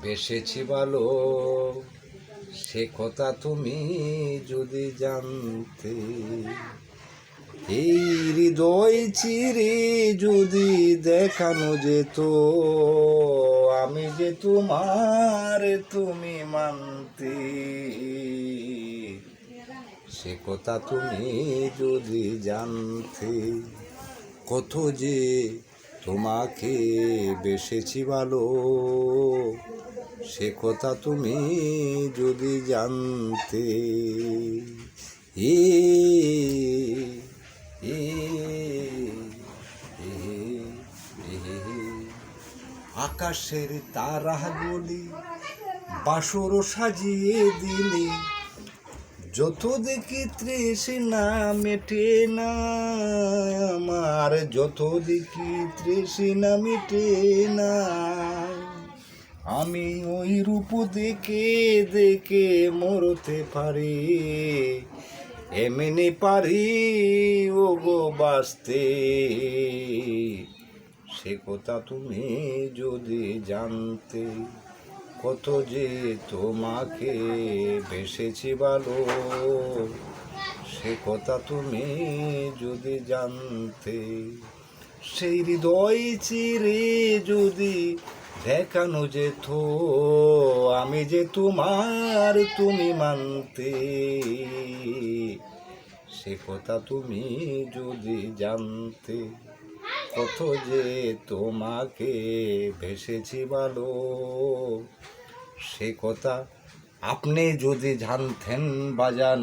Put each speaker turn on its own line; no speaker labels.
বেসেছি ভালো, সে কথা তুমি যদি জানতে। এই হৃদয় চিরে যদি দেখানো যেত, আমি যে তোমার তুমি মানতে। সে কথা তুমি যদি জানতে, কত যে তোমাকে বেসেছি ভালো, সে কথা তুমি যদি জানতে। এ এ আকাশের তারাগুলি বাসর সাজিয়ে দিলে, যত দেখি তৃষ্ণা মেটে না আমার, যত দেখি তৃষ্ণা মেটে না। আমি ওই রূপ দেখে দেখে মরতে পারি, এমনি পারি ও গো বাঁচতে। সে কথা তুমি যদি জানতে, কত যে তোমাকে বেসেছি ভালো, সে কথা তুমি যদি জানতে। সেই হৃদয় চিরে যদি দেখানো যেত, আমি যে তোমার তুমি মানতে। সে কথা তুমি যদি জানতে, কত যে তোমাকে বেসেছি ভালো, সে কথা আপনি যদি জানতেন বাজান।